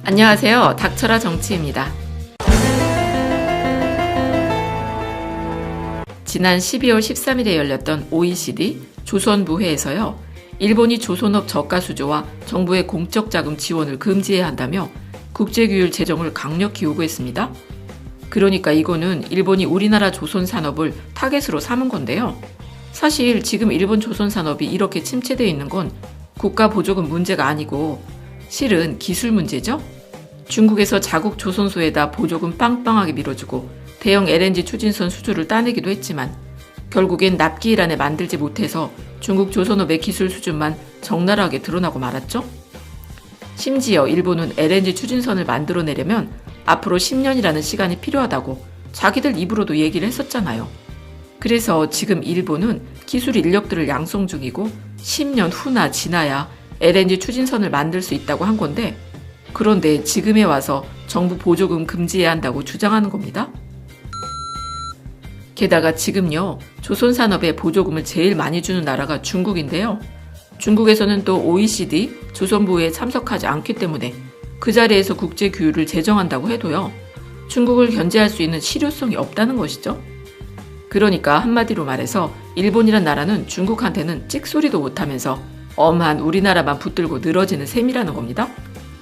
안녕하세요. 닥쳐라 정치입니다. 지난 12월 13일에 열렸던 OECD 조선부회에서요. 일본이 조선업 저가 수조와 정부의 공적 자금 지원을 금지해야 한다며 국제규율 제정을 강력히 요구했습니다. 그러니까 이거는 일본이 우리나라 조선산업을 타겟으로 삼은 건데요. 사실 지금 일본 조선산업이 이렇게 침체되어 있는 건 국가 보조금 문제가 아니고 실은 기술 문제죠. 중국에서 자국 조선소에다 보조금 빵빵하게 밀어주고 대형 LNG 추진선 수주를 따내기도 했지만 결국엔 납기일 안에 만들지 못해서 중국 조선업의 기술 수준만 적나라하게 드러나고 말았죠. 심지어 일본은 LNG 추진선을 만들어내려면 앞으로 10년이라는 시간이 필요하다고 자기들 입으로도 얘기를 했었잖아요. 그래서 지금 일본은 기술 인력들을 양성 중이고 10년 후나 지나야 LNG 추진선을 만들 수 있다고 한 건데 그런데 지금에 와서 정부 보조금 금지해야 한다고 주장하는 겁니다. 게다가 지금요, 조선산업에 보조금을 제일 많이 주는 나라가 중국인데요. 중국에서는 또 OECD 조선부회에 참석하지 않기 때문에 그 자리에서 국제규율을 제정한다고 해도요, 중국을 견제할 수 있는 실효성이 없다는 것이죠. 그러니까 한마디로 말해서 일본이란 나라는 중국한테는 찍소리도 못하면서 엄한 우리나라만 붙들고 늘어지는 셈이라는 겁니다.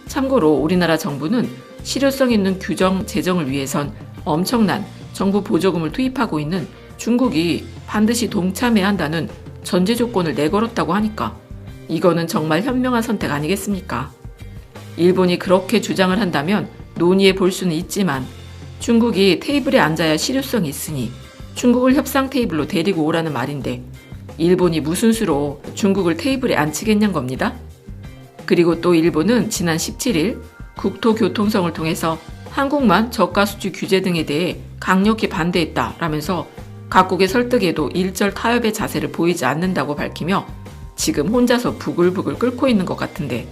참고로 우리나라 정부는 실효성 있는 규정 제정을 위해선 엄청난 정부 보조금을 투입하고 있는 중국이 반드시 동참해야 한다는 전제 조건을 내걸었다고 하니까 이거는 정말 현명한 선택 아니겠습니까? 일본이 그렇게 주장을 한다면 논의해 볼 수는 있지만 중국이 테이블에 앉아야 실효성이 있으니 중국을 협상 테이블로 데리고 오라는 말인데 일본이 무슨 수로 중국을 테이블에 앉히겠냐는 겁니다. 그리고 또 일본은 지난 17일 국토교통성을 통해서 한국만 저가 수출 규제 등에 대해 강력히 반대했다라면서 각국의 설득에도 일절 타협의 자세를 보이지 않는다고 밝히며 지금 혼자서 부글부글 끓고 있는 것 같은데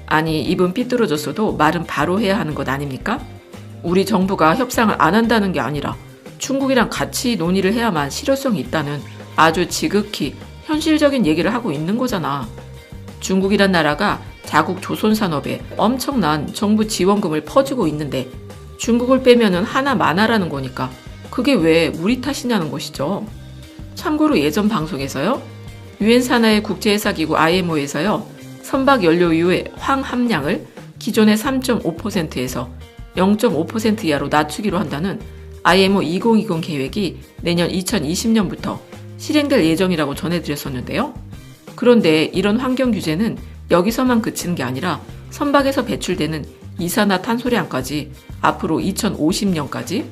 아니 입은 삐뚤어졌어도 말은 바로 해야 하는 것 아닙니까? 우리 정부가 협상을 안 한다는 게 아니라 중국이랑 같이 논의를 해야만 실효성이 있다는 아주 지극히 현실적인 얘기를 하고 있는 거잖아. 중국이란 나라가 자국 조선산업에 엄청난 정부 지원금을 퍼주고 있는데 중국을 빼면은 하나마나라는 거니까 그게 왜 우리 탓이냐는 것이죠. 참고로 예전 방송에서요. 유엔 산하의 국제회사기구 IMO에서요. 선박 연료유의 황 함량을 기존의 3.5%에서 0.5% 이하로 낮추기로 한다는 IMO 2020 계획이 내년 2020년부터 실행될 예정이라고 전해드렸었는데요. 그런데 이런 환경 규제는 여기서만 그치는 게 아니라 선박에서 배출되는 이산화탄소량까지 앞으로 2050년까지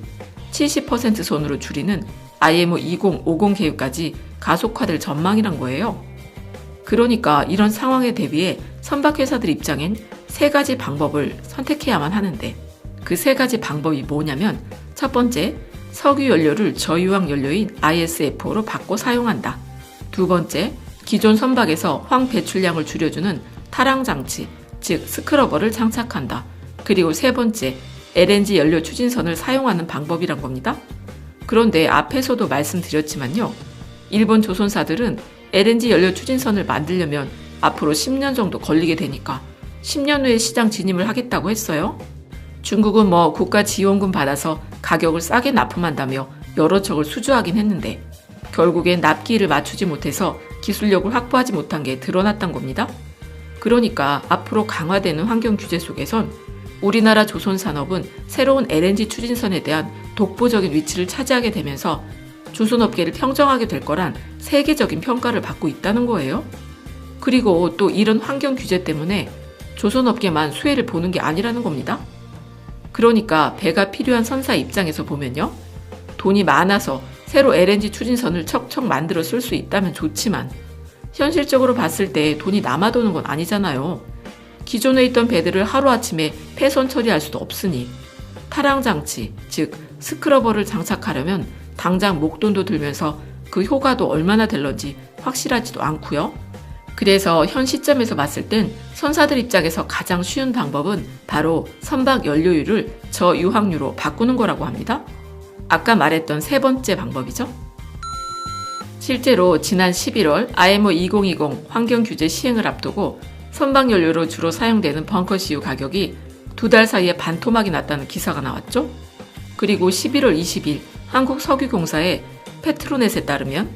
70% 선으로 줄이는 IMO 2050 계획까지 가속화될 전망이란 거예요. 그러니까 이런 상황에 대비해 선박회사들 입장엔 세 가지 방법을 선택해야만 하는데 그 세 가지 방법이 뭐냐면 첫 번째, 석유 연료를 저유황 연료인 ISFO로 바꿔 사용한다. 두 번째, 기존 선박에서 황 배출량을 줄여주는 타랑 장치, 즉 스크러버를 장착한다. 그리고 세 번째, LNG 연료 추진선을 사용하는 방법이란 겁니다. 그런데 앞에서도 말씀드렸지만요. 일본 조선사들은 LNG 연료 추진선을 만들려면 앞으로 10년 정도 걸리게 되니까 10년 후에 시장 진입을 하겠다고 했어요. 중국은 뭐 국가 지원금 받아서 가격을 싸게 납품한다며 여러 척을 수주하긴 했는데 결국엔 납기일을 맞추지 못해서 기술력을 확보하지 못한 게 드러났던 겁니다. 그러니까 앞으로 강화되는 환경 규제 속에선 우리나라 조선산업은 새로운 LNG 추진선에 대한 독보적인 위치를 차지하게 되면서 조선업계를 평정하게 될 거란 세계적인 평가를 받고 있다는 거예요. 그리고 또 이런 환경 규제 때문에 조선업계만 수혜를 보는 게 아니라는 겁니다. 그러니까 배가 필요한 선사 입장에서 보면요. 돈이 많아서 새로 LNG 추진선을 척척 만들어 쓸 수 있다면 좋지만 현실적으로 봤을 때 돈이 남아도는 건 아니잖아요. 기존에 있던 배들을 하루아침에 폐선 처리할 수도 없으니 타랑장치, 즉 스크러버를 장착하려면 당장 목돈도 들면서 그 효과도 얼마나 될런지 확실하지도 않고요. 그래서 현 시점에서 봤을 땐 선사들 입장에서 가장 쉬운 방법은 바로 선박 연료유를 저유황유로 바꾸는 거라고 합니다. 아까 말했던 세 번째 방법이죠. 실제로 지난 11월 IMO 2020 환경규제 시행을 앞두고 선박연료로 주로 사용되는 벙커CU 가격이 2달 사이에 반토막이 났다는 기사가 나왔죠. 그리고 11월 20일 한국석유공사의 페트로넷에 따르면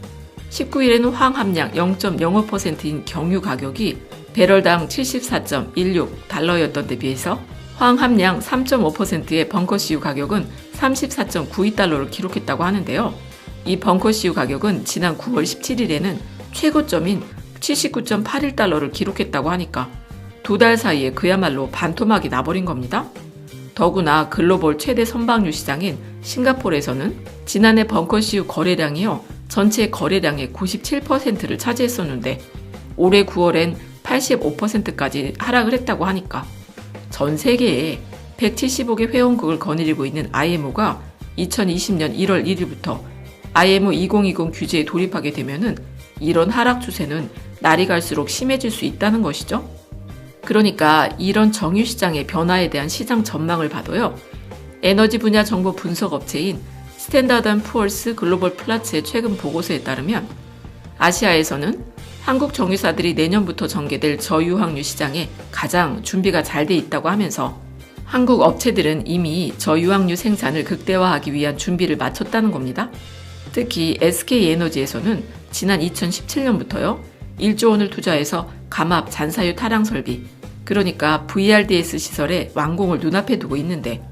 19일에는 황함량 0.05%인 경유 가격이 배럴당 74.16달러였던 데 비해서 황함량 3.5%의 벙커CU 가격은 34.92달러를 기록했다고 하는데요. 이 벙커CU 가격은 지난 9월 17일에는 최고점인 79.81달러를 기록했다고 하니까 2달 사이에 그야말로 반토막이 나버린 겁니다. 더구나 글로벌 최대 선박유 시장인 싱가포르에서는 지난해 벙커CU 거래량이요, 전체 거래량의 97%를 차지했었는데 올해 9월엔 85%까지 하락을 했다고 하니까 전 세계에 175개 회원국을 거느리고 있는 IMO가 2020년 1월 1일부터 IMO 2020 규제에 돌입하게 되면은 이런 하락 추세는 날이 갈수록 심해질 수 있다는 것이죠. 그러니까 이런 정유 시장의 변화에 대한 시장 전망을 봐도요, 에너지 분야 정보 분석 업체인 스탠다드 & 푸어스 글로벌 플라츠의 최근 보고서에 따르면 아시아에서는 한국 정유사들이 내년부터 전개될 저유황유 시장에 가장 준비가 잘 돼 있다고 하면서 한국 업체들은 이미 저유황유 생산을 극대화하기 위한 준비를 마쳤다는 겁니다. 특히 SK에너지에서는 지난 2017년부터요, 1조 원을 투자해서 감압 잔사유 타량 설비, 그러니까 VRDS 시설의 완공을 눈앞에 두고 있는데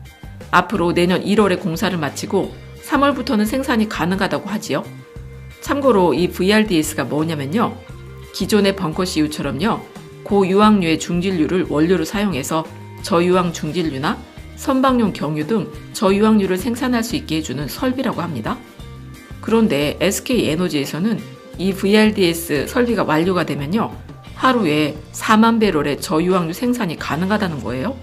앞으로 내년 1월에 공사를 마치고 3월부터는 생산이 가능하다고 하지요. 참고로 이 VRDS가 뭐냐면요, 기존의 벙커CU처럼요, 고유황유의 중질유를 원료로 사용해서 저유황 중질유나 선박용 경유 등 저유황유를 생산할 수 있게 해주는 설비라고 합니다. 그런데 SK에너지에서는 이 VRDS 설비가 완료가 되면요, 하루에 4만 배럴의 저유황유 생산이 가능하다는 거예요.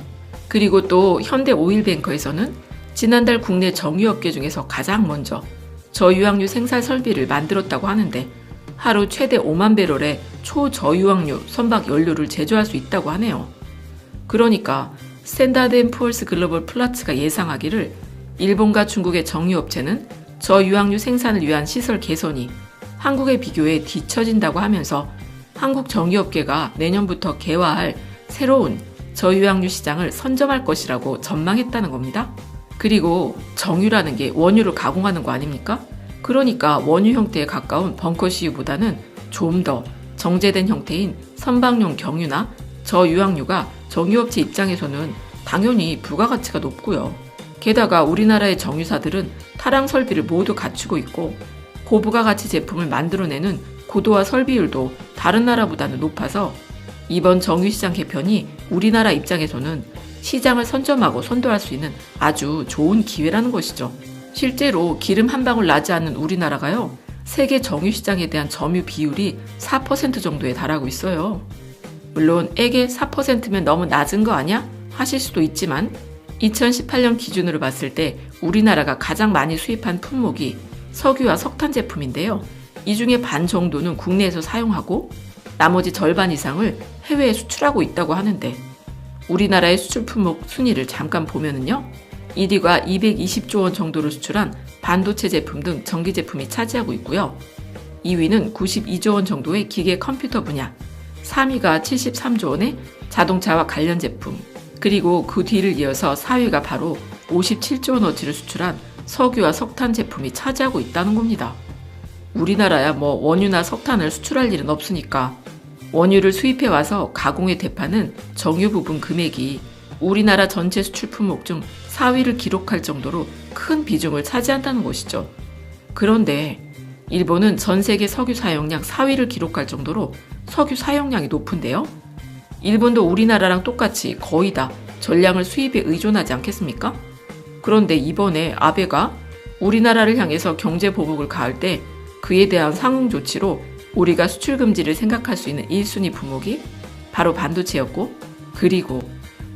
그리고 또 현대오일뱅커에서는 지난달 국내 정유업계 중에서 가장 먼저 저유황유 생산 설비를 만들었다고 하는데 하루 최대 5만 배럴의 초저유황유 선박 연료를 제조할 수 있다고 하네요. 그러니까 스탠다드 & 푸어스 글로벌 플라츠가 예상하기를 일본과 중국의 정유업체는 저유황유 생산을 위한 시설 개선이 한국에 비교해 뒤처진다고 하면서 한국 정유업계가 내년부터 개화할 새로운 저유황유 시장을 선점할 것이라고 전망했다는 겁니다. 그리고 정유라는 게 원유를 가공하는 거 아닙니까? 그러니까 원유 형태에 가까운 벙커CU보다는 좀 더 정제된 형태인 선박용 경유나 저유황유가 정유업체 입장에서는 당연히 부가가치가 높고요. 게다가 우리나라의 정유사들은 타량 설비를 모두 갖추고 있고 고부가가치 제품을 만들어내는 고도화 설비율도 다른 나라보다는 높아서 이번 정유시장 개편이 우리나라 입장에서는 시장을 선점하고 선도할 수 있는 아주 좋은 기회라는 것이죠. 실제로 기름 한 방울 나지 않는 우리나라가요, 세계 정유시장에 대한 점유 비율이 4% 정도에 달하고 있어요. 물론 에게 4%면 너무 낮은 거 아니야? 하실 수도 있지만 2018년 기준으로 봤을 때 우리나라가 가장 많이 수입한 품목이 석유와 석탄 제품인데요. 이 중에 반 정도는 국내에서 사용하고 나머지 절반 이상을 해외에 수출하고 있다고 하는데 우리나라의 수출 품목 순위를 잠깐 보면은요, 1위가 220조 원 정도를 수출한 반도체 제품 등 전기 제품이 차지하고 있고요. 2위는 92조 원 정도의 기계 컴퓨터 분야, 3위가 73조 원의 자동차와 관련 제품, 그리고 그 뒤를 이어서 4위가 바로 57조 원어치를 수출한 석유와 석탄 제품이 차지하고 있다는 겁니다. 우리나라야 뭐 원유나 석탄을 수출할 일은 없으니까 원유를 수입해와서 가공에 대파는 정유 부분 금액이 우리나라 전체 수출 품목 중 4위를 기록할 정도로 큰 비중을 차지한다는 것이죠. 그런데 일본은 전 세계 석유 사용량 4위를 기록할 정도로 석유 사용량이 높은데요. 일본도 우리나라랑 똑같이 거의 다 전량을 수입에 의존하지 않겠습니까? 그런데 이번에 아베가 우리나라를 향해서 경제 보복을 가할 때 그에 대한 상응 조치로 우리가 수출 금지를 생각할 수 있는 1순위 품목이 바로 반도체였고, 그리고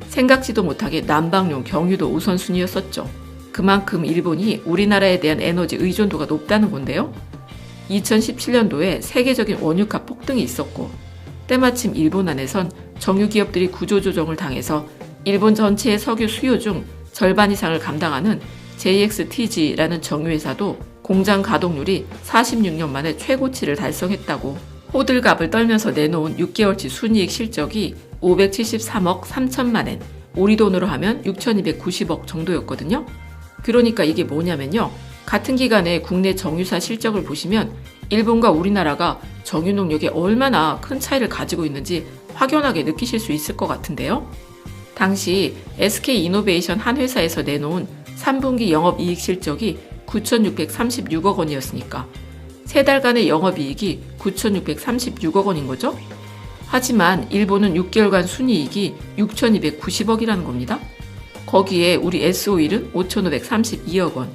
생각지도 못하게 난방용 경유도 우선순위였었죠. 그만큼 일본이 우리나라에 대한 에너지 의존도가 높다는 건데요. 2017년도에 세계적인 원유가 폭등이 있었고 때마침 일본 안에선 정유기업들이 구조조정을 당해서 일본 전체의 석유 수요 중 절반 이상을 감당하는 JXTG라는 정유회사도 공장 가동률이 46년 만에 최고치를 달성했다고 호들갑을 떨면서 내놓은 6개월치 순이익 실적이 573억 3천만 엔, 우리 돈으로 하면 6,290억 정도였거든요. 그러니까 이게 뭐냐면요. 같은 기간에 국내 정유사 실적을 보시면 일본과 우리나라가 정유 능력에 얼마나 큰 차이를 가지고 있는지 확연하게 느끼실 수 있을 것 같은데요. 당시 SK이노베이션 한 회사에서 내놓은 3분기 영업이익 실적이 9,636억 원이었으니까 3달간의 영업이익이 9,636억 원인 거죠. 하지만 일본은 6개월간 순이익이 6,290억이라는 겁니다. 거기에 우리 S-오일은 5,532억 원,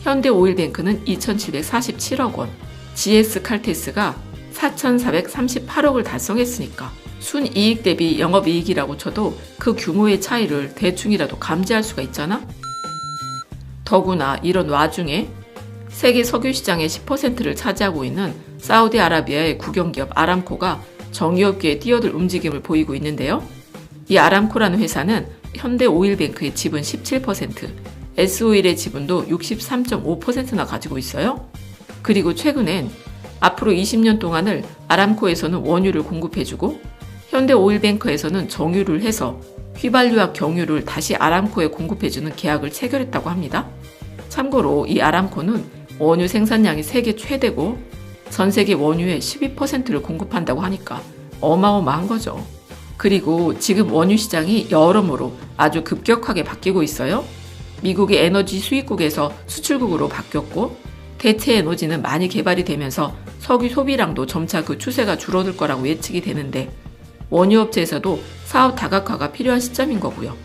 현대오일뱅크는 2,747억 원, GS칼테스가 4,438억을 달성했으니까 순이익 대비 영업이익이라고 쳐도 그 규모의 차이를 대충이라도 감지할 수가 있잖아? 더구나 이런 와중에 세계 석유 시장의 10%를 차지하고 있는 사우디아라비아의 국영기업 아람코가 정유업계에 뛰어들 움직임을 보이고 있는데요. 이 아람코라는 회사는 현대오일뱅크의 지분 17%, S오일의 지분도 63.5%나 가지고 있어요. 그리고 최근엔 앞으로 20년 동안을 아람코에서는 원유를 공급해주고 현대오일뱅크에서는 정유를 해서 휘발유와 경유를 다시 아람코에 공급해주는 계약을 체결했다고 합니다. 참고로 이 아람코는 원유 생산량이 세계 최대고 전 세계 원유의 12%를 공급한다고 하니까 어마어마한 거죠. 그리고 지금 원유 시장이 여러모로 아주 급격하게 바뀌고 있어요. 미국이 에너지 수입국에서 수출국으로 바뀌었고 대체 에너지는 많이 개발이 되면서 석유 소비량도 점차 그 추세가 줄어들 거라고 예측이 되는데 원유업체에서도 사업 다각화가 필요한 시점인 거고요.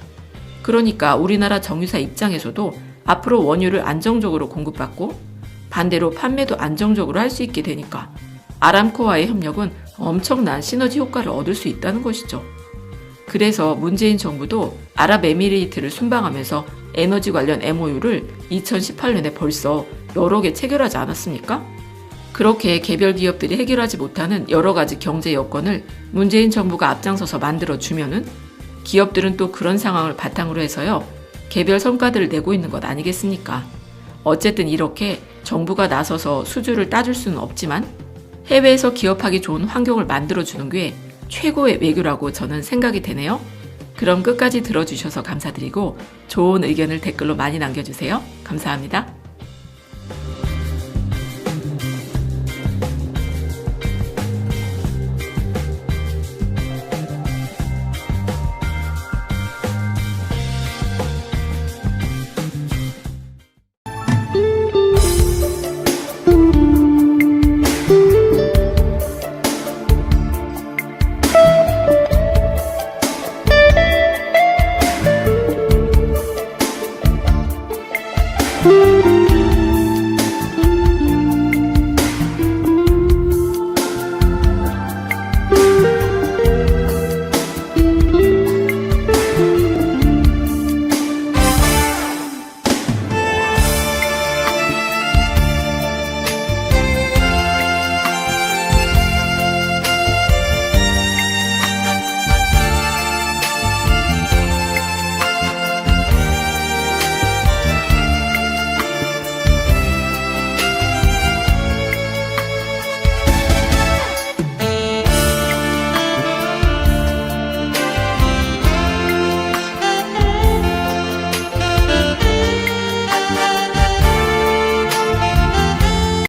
그러니까 우리나라 정유사 입장에서도 앞으로 원유를 안정적으로 공급받고 반대로 판매도 안정적으로 할 수 있게 되니까 아람코와의 협력은 엄청난 시너지 효과를 얻을 수 있다는 것이죠. 그래서 문재인 정부도 아랍에미레이트를 순방하면서 에너지 관련 MOU를 2018년에 벌써 여러 개 체결하지 않았습니까? 그렇게 개별 기업들이 해결하지 못하는 여러 가지 경제 여건을 문재인 정부가 앞장서서 만들어주면은 기업들은 또 그런 상황을 바탕으로 해서요, 개별 성과들을 내고 있는 것 아니겠습니까? 어쨌든 이렇게 정부가 나서서 수주를 따줄 수는 없지만 해외에서 기업하기 좋은 환경을 만들어주는 게 최고의 외교라고 저는 생각이 되네요. 그럼 끝까지 들어주셔서 감사드리고 좋은 의견을 댓글로 많이 남겨주세요. 감사합니다. you.